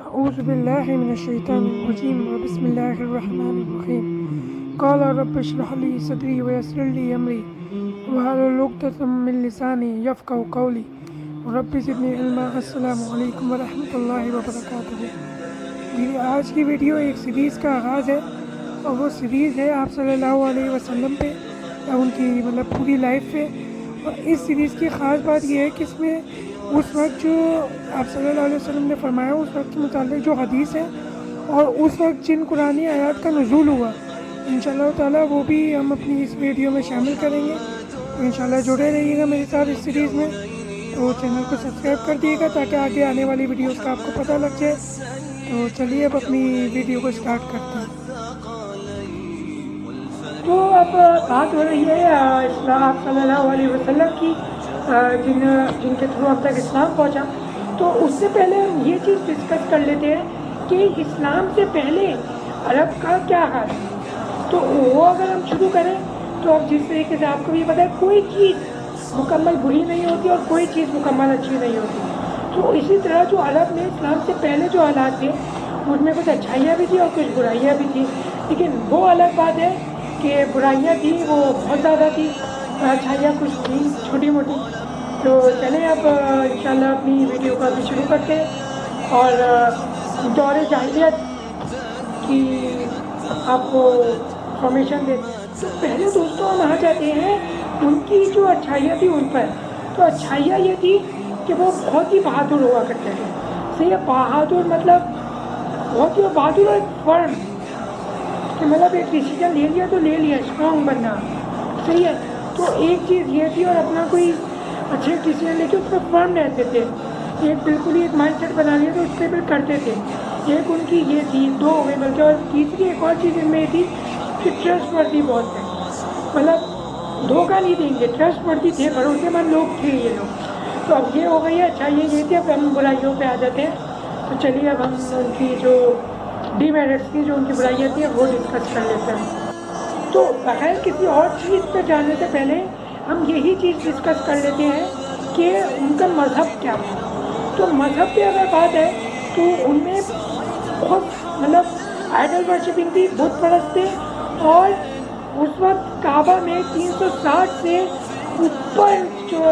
أعوذ بالله من الشيطان الرجيم بسم الله الرحمن الرحيم قال رب اشرح لي صدري ويسر لي أمري واحلل عقدة من لساني يفقهوا قولي رب زدني علما السلام علیکم ورحمۃ اللہ وبرکاتہ۔ میری آج کی ویڈیو ایک سیریز کا آغاز ہے اور وہ سیریز ہے آپ صلی اللہ علیہ وسلم پہ یا ان کی پوری لائف پہ۔ اور اس سیریز کی خاص بات یہ ہے کہ اس میں اس وقت جو آپ صلی اللہ علیہ وسلم نے فرمایا اس وقت کے متعلق جو حدیث ہے اور اس وقت جن قرآنی آیات کا نزول ہوا انشاءاللہ تعالیٰ وہ بھی ہم اپنی اس ویڈیو میں شامل کریں گے۔ تو انشاءاللہ جڑے رہیے گا میرے ساتھ اس سیریز میں، تو چینل کو سبسکرائب کر دیے گا تاکہ آگے آنے والی ویڈیوز کا آپ کو پتہ لگ جائے۔ تو چلیے اب اپنی ویڈیو کو اسٹارٹ کرتے ہیں۔ تو اب بات ہو رہی ہے آپ صلی اللہ علیہ وسلم کی، جن کے تھرو اب تک اسلام پہنچا۔ تو اس سے پہلے ہم یہ چیز ڈسکس کر لیتے ہیں کہ اسلام سے پہلے عرب کا کیا حال ہے۔ تو وہ اگر ہم شروع کریں تو اب جس طریقے سے آپ کو بھی پتہ ہے کوئی چیز مکمل بری نہیں ہوتی اور کوئی چیز مکمل اچھی نہیں ہوتی۔ تو اسی طرح جو عرب میں اسلام سے پہلے جو حالات تھے ان میں کچھ اچھائیاں بھی تھیں اور کچھ برائیاں بھی تھیں، لیکن وہ الگ بات ہے کہ برائیاں تھیں وہ بہت زیادہ تھیں اور اچھائیاں کچھ تھیں چھوٹی موٹی۔ تو چلیں اب انشاءاللہ اپنی ویڈیو کو ابھی شروع کرتے ہیں اور دور جاہلیت کی آپ کو انفارمیشن دیتے ہیں۔ تو پہلے دوستوں ہم آ جاتے ہیں ان کی جو اچھائیاں تھیں ان پر۔ تو اچھائیاں یہ تھی کہ وہ بہت ہی بہادر ہوا کرتے تھے۔ صحیح ہے، بہادر مطلب بہت ہی بہادر اور فرم، کہ مطلب ایک ڈیسیجن لے لیا تو لے لیا، اسٹرانگ بننا۔ صحیح ہے، تو ایک چیز یہ تھی اور اپنا کوئی اچھے ڈیسیجن لے کے اس پر فرم رہتے تھے، ایک بالکل ہی ایک مائنڈ سیٹ بنا لیا تو اس پہ پھر کرتے تھے۔ ایک ان کی یہ تھی، دو ہو گئی بلکہ، اور تیسری ایک اور چیز ان میں یہ تھی کہ ٹرسٹ وردی بہت تھے، مطلب دھوکہ نہیں دیں گے، ٹرسٹ وردی تھے، بھروسے مند لوگ تھے یہ لوگ۔ تو اب یہ ہو گئی ہے اچھائیاں یہ تھی۔ اب ہم برائیوں پہ آ جاتے ہیں۔ تو چلیے اب ہم ان کی جو ڈی میرٹس کی، جو ان کی برائیاں تھیں وہ ڈسکس کر لیتے ہیں۔ تو بغیر کسی اور چیز پہ جانے سے پہلے ہم یہی چیز ڈسکس کر لیتے ہیں کہ ان کا مذہب کیا تھا۔ تو مذہب پہ اگر بات ہے تو ان میں بہت مطلب آئیڈل ورشپنگ تھی، بت پرست تھے، اور اس وقت کعبہ میں 360 سے اوپر جو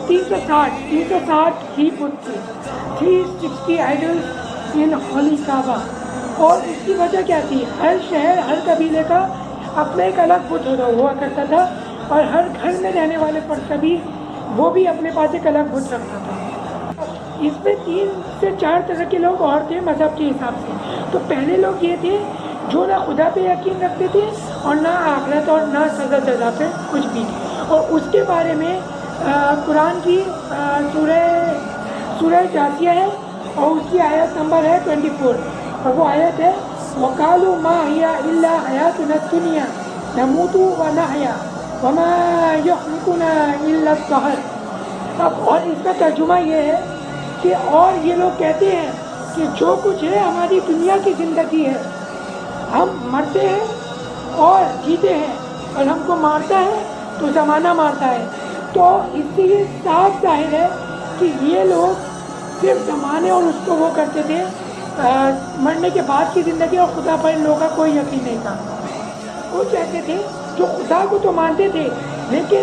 360 ہی بت تھے، 360 آئیڈلس ان ہولی کعبہ۔ اور اس کی وجہ کیا تھی؟ ہر شہر ہر قبیلے کا اپنا ایک الگ بت ہوا کرتا تھا، اور ہر گھر میں رہنے والے فرد کا بھی وہ بھی اپنے پاس ایک الگ بت رکھتا تھا۔ اس میں 3 سے 4 طرح کے لوگ اور تھے مذہب کے حساب سے۔ تو پہلے لوگ یہ تھے جو نہ خدا پہ یقین رکھتے تھے اور نہ آخرت اور نہ سزا جزا پہ کچھ بھی۔ اور اس کے بارے میں قرآن کی سورہ جاثیہ ہے اور اس کی آیت نمبر ہے 24، اور وہ آیت ہے وَقَالُوا مَا هِيَ إِلَّا حَيَاتُنَا الدُّنْيَا نَمُوتُ وَنَحْيَا وَمَا يُحْلِكُنَا إِلَّا الدَّهْرُ۔ اب اور اس کا ترجمہ یہ ہے کہ اور یہ لوگ کہتے ہیں کہ جو کچھ ہے ہماری دنیا کی زندگی ہے، ہم مرتے ہیں اور جیتے ہیں، اور ہم کو مارتا ہے تو زمانہ مارتا ہے۔ تو اس سے یہ صاف ظاہر ہے کہ یہ لوگ صرف زمانے اور اس کو وہ کرتے تھے، مرنے کے بعد کی زندگی اور خدا پر ان لوگوں کا کوئی یقین نہیں تھا۔ کچھ ایسے تھے جو خدا کو تو مانتے تھے لیکن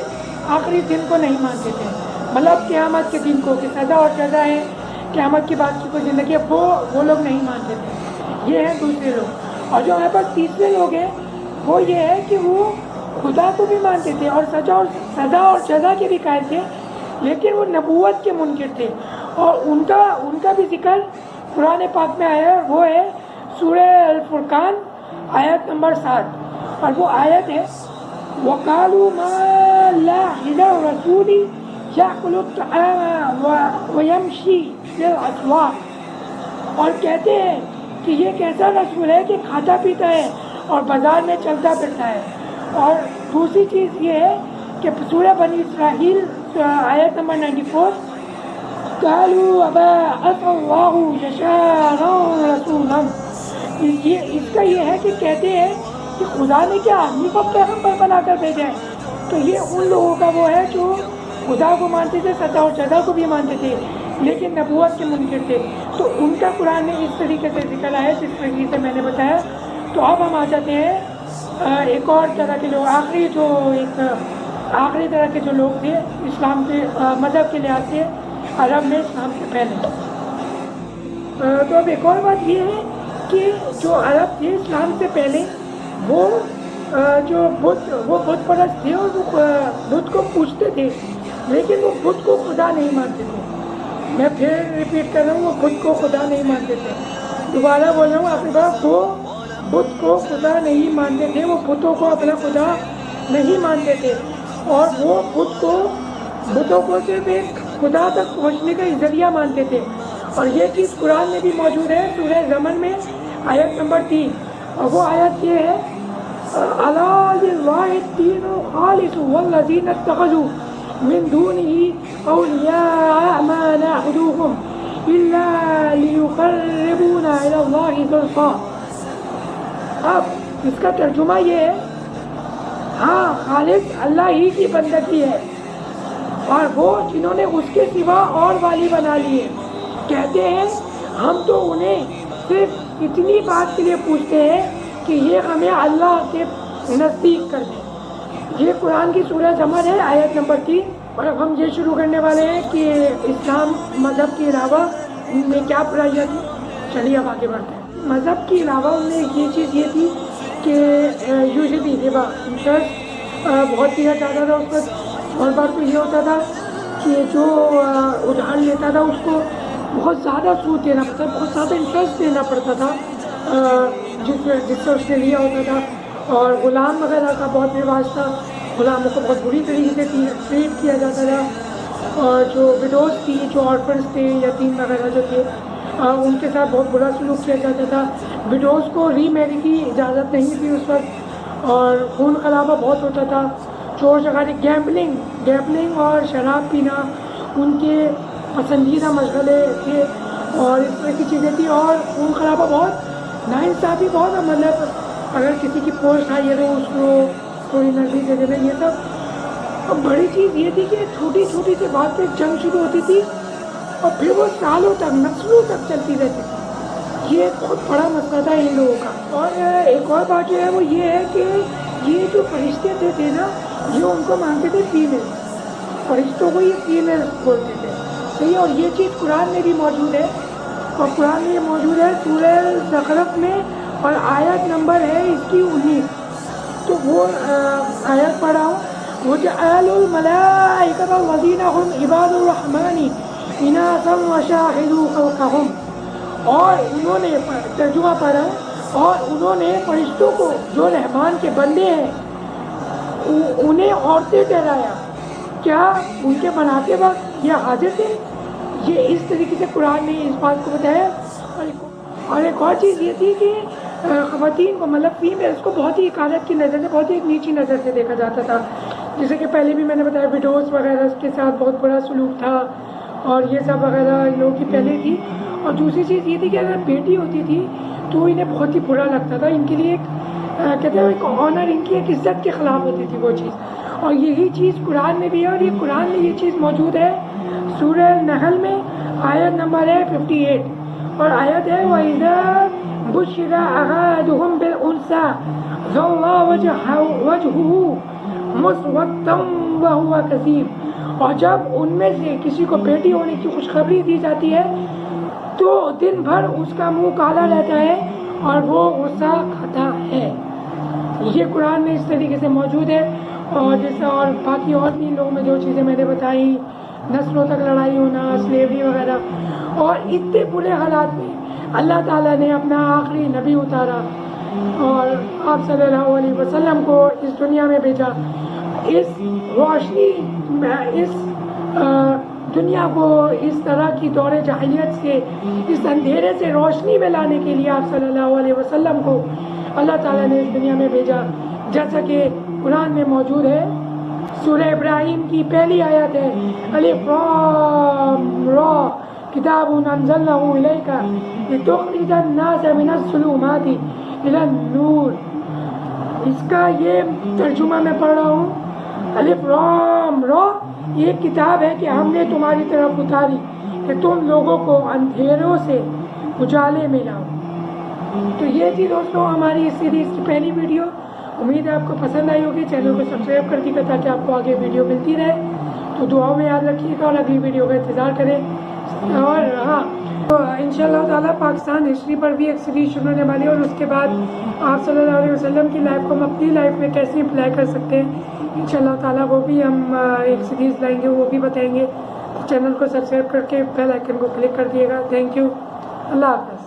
آخری دن کو نہیں مانتے تھے، مطلب قیامت کے دن کو، کہ سزا اور جزا ہے، قیامت کے بعد کی کوئی زندگی ہے، وہ لوگ نہیں مانتے تھے۔ یہ ہیں دوسرے لوگ۔ اور جو ہمارے پاس تیسرے لوگ ہیں وہ یہ ہے کہ وہ خدا کو بھی مانتے تھے اور سزا اور جزا کے بھی قائل تھے، لیکن وہ نبوت کے منکر تھے۔ اور ان کا بھی ذکر قرآن پاک میں آیا ہے، وہ ہے سورہ الفرقان آیت نمبر 7، اور وہ آیت ہے وَقَالُوا مَا لَا إِلَى الرَّسُولِ يَأْكُلُ الطَّعَامَ وَيَمْشِي فِي الْأَسْوَاقِ۔ اور کہتے ہیں کہ یہ کیسا رسول ہے کہ کھاتا پیتا ہے اور بازار میں چلتا پھرتا ہے۔ اور دوسری چیز یہ ہے کہ سورہ بنی اسرائیل آیت نمبر 94 قَالُوا أَبَعَثَ اللَّهُ بَشَارًا رَسُولًا۔ اس کا یہ ہے کہ کہتے ہیں کہ خدا نے کیا آدمی کو پیغمبر بنا کر بھیجا ہے۔ تو یہ ان لوگوں کا وہ ہے جو خدا کو مانتے تھے، سزا اور جزا کو بھی مانتے تھے، لیکن نبوت کے منکر تھے، تو ان کا قرآن میں اس طریقے سے ذکر آیا جس طریقے سے میں نے بتایا۔ تو اب ہم آ جاتے ہیں ایک اور طرح کے لوگ، آخری طرح کے جو لوگ تھے اسلام کے مذہب کے لحاظ سے عرب میں اسلام سے پہلے۔ تو اب ایک اور بات یہ ہے کہ جو عرب تھے اسلام سے پہلے وہ جو بت پرست تھے اور وہ بت کو پوجتے تھے، لیکن وہ بت کو خدا نہیں مانتے تھے۔ میں پھر ریپیٹ کر رہا ہوں، وہ بت کو خدا نہیں مانتے تھے۔ دوبارہ بول رہا ہوں آپ کے پاس، وہ بت کو خدا نہیں مانتے تھے، وہ بتوں کو اپنا خدا نہیں مانتے تھے، اور وہ بتوں کو صرف ایک خدا تک پہنچنے کا ذریعہ مانتے تھے۔ اور یہ چیز قرآن میں بھی موجود ہے، سورہ زمن میں آیت نمبر 3، اور وہ آیت یہ ہے أَلَا لِلَّهِ الدِّينُ الْخَالِصُ وَالَّذِينَ اتَّخَذُوا مِن دُونِهِ أَوْلِيَاءَ مَا نَعْبُدُوهُمْ إِلَّا لِيُقَرِّبُونَا إِلَى اللَّهِ زُلْفَىٰ۔ اب اس کا ترجمہ یہ ہے، ہاں خالص اللہ ہی کی بندگی ہے، اور وہ جنہوں نے اس کے سوا اور والی بنا لیے کہتے ہیں ہم تو انہیں صرف اتنی بات کے لیے پوچھتے ہیں کہ یہ ہمیں اللہ کے نزدیک کر دیں۔ یہ قرآن کی سورہ زمر ہے، آیت نمبر 3۔ اور اب ہم یہ شروع کرنے والے ہیں کہ اسلام مذہب کے علاوہ ان میں کیا برائیاں تھیں۔ چلیے اب آگے بڑھتے ہیں۔ مذہب کے علاوہ ان میں یہ چیز یہ تھی کہ یوزلی ربا، انٹرسٹ بہت دیا جاتا تھا اس وقت۔ اور بار تو یہ ہوتا تھا کہ جو ادھار لیتا تھا اس کو بہت زیادہ سود دینا پڑتا، بہت زیادہ انٹرسٹ دینا پڑتا تھا جس سے اس نے لیا ہوتا تھا۔ اور غلام وغیرہ کا بہت رواج تھا، غلاموں کو بہت بری طریقے سے ٹریٹ کیا جاتا تھا، اور جو وڈوز تھی، جو آرفنس تھے، یتیم وغیرہ جو تھے، ان کے ساتھ بہت برا سلوک کیا جاتا تھا۔ وڈوز کو ری میری کی اجازت نہیں تھی اس وقت، اور خون خرابہ بہت ہوتا تھا۔ چور چکاری، گیمبلنگ اور شراب پینا ان کے پسندیدہ مشغلے تھے، اور اس طرح کی چیزیں تھیں۔ اور خون خرابہ بہت، ناانصافی بہت، مطلب اگر کسی کی پوسٹ آئی ہے تو اس کو تھوڑی نرمی دے دینا، یہ سب۔ اور بڑی چیز یہ تھی کہ چھوٹی چھوٹی سی بات پہ جنگ شروع ہوتی تھی، اور پھر وہ سالوں تک، نسلوں تک چلتی رہتی تھی۔ یہ ایک بہت بڑا مسئلہ تھا ان لوگوں کا۔ اور ایک اور بات جو ہے وہ یہ ہے کہ یہ جو فرشتے تھے نا، یہ ان کو مانتے تھے فیمیل، فرشتوں کو یہ فیمیل بولتے تھے، صحیح۔ اور یہ چیز قرآن میں بھی موجود ہے، اور قرآن میں یہ موجود ہے سورہ زخرف میں، اور آیت نمبر ہے اس کی 19۔ تو وہ آیت پڑھا ہوں، وَجَعَلُوا الْمَلَائِكَةَ الَّذِينَ هُمْ عِبَادُ الرَّحْمَنِ إِنَاثًا وَشَهِدُوا خَلْقَهُمْ۔ اور انہوں نے ترجمہ پڑھا، اور انہوں نے فرشتوں کو جو رحمان کے بندے ہیں انہیں عورتیں ٹھہرایا، کیا ان کے بناتے وقت یہ حاضر تھے؟ یہ اس طریقے سے قرآن نے اس بات کو بتایا۔ اور ایک اور چیز یہ تھی کہ خواتین کو، مطلب فیمیلس کو بہت ہی حقارت کی نظر سے، بہت ہی ایک نیچی نظر سے دیکھا جاتا تھا، جیسے کہ پہلے بھی میں نے بتایا وڈوز وغیرہ کے ساتھ بہت بڑا سلوک تھا، اور یہ سب وغیرہ ان لوگوں کی پہلے تھی۔ اور دوسری چیز یہ تھی کہ اگر بیٹی ہوتی تھی تو انہیں بہت ہی برا لگتا تھا، ان کے لیے ایک کہتے ہیں ایک آنر، ان کی ایک عزت کے خلاف ہوتی تھی وہ چیز۔ اور یہی چیز قرآن میں بھی ہے، اور یہ قرآن میں یہ چیز موجود ہے سورہ نحل میں، آیت نمبر ہے 58، اور آیت ہے وَإِذَا بُشِّرَ أَحَدُهُم بِالْأُنثىٰ ظَلَّ وَجْهُهُ مُسْوَدًّا وَهُوَ كَظِيمٌ۔ اور جب ان میں سے کسی کو بیٹی ہونے کی خوشخبری دی جاتی ہے تو دن بھر اس کا منہ کالا رہتا ہے اور وہ غصہ کھاتا ہے۔ یہ قرآن میں اس طریقے سے موجود ہے۔ اور جیسا اور باقی اور بھی لوگوں میں جو چیزیں میں نے بتائی، نسلوں تک لڑائی ہونا، سلیوری وغیرہ، اور اتنے برے حالات میں اللہ تعالیٰ نے اپنا آخری نبی اتارا اور آپ صلی اللہ علیہ وسلم کو اس دنیا میں بھیجا، اس روشنی، اس دنیا کو اس طرح کی دور جاہلیت سے، اس اندھیرے سے روشنی میں لانے کے لیے آپ صلی اللہ علیہ وسلم کو اللہ تعالیٰ نے اس دنیا میں بھیجا، جیسا کہ قرآن میں موجود ہے۔ سورہ ابراہیم کی پہلی آیت ہے الف لام را کتاب انزلناہ الیک لتخرج الناس من الظلمات الی النور۔ اس کا یہ ترجمہ میں پڑھ رہا ہوں، الف لام را، یہ کتاب ہے کہ ہم نے تمہاری طرف اتاری کہ تم لوگوں کو اندھیروں سے اجالے میں لاؤ. تو یہ تھی دوستوں ہماری اس سیریز کی پہلی ویڈیو. امید ہے آپ کو پسند آئی ہوگی. چینل کو سبسکرائب کر دیجیے تاکہ آپ کو آگے ویڈیو ملتی رہے. تو دعاؤں میں یاد رکھیے گا اور اگلی ویڈیو کا انتظار کریں. اور ہاں تو انشاءاللہ تعالیٰ پاکستان ہسٹری پر بھی ایک سیریز شروع ہونے والی ہے, اور اس کے بعد آپ صلی اللہ علیہ وسلم کی لائف کو ہم اپنی لائف میں کیسے اپلائی کر سکتے ہیں انشاءاللہ تعالیٰ وہ بھی ہم ایک سیریز لائیں گے, وہ بھی بتائیں گے. چینل کو سبسکرائب کر کے بیل آئیکن کو کلک کر دیے گا. Thank you. اللہ حافظ.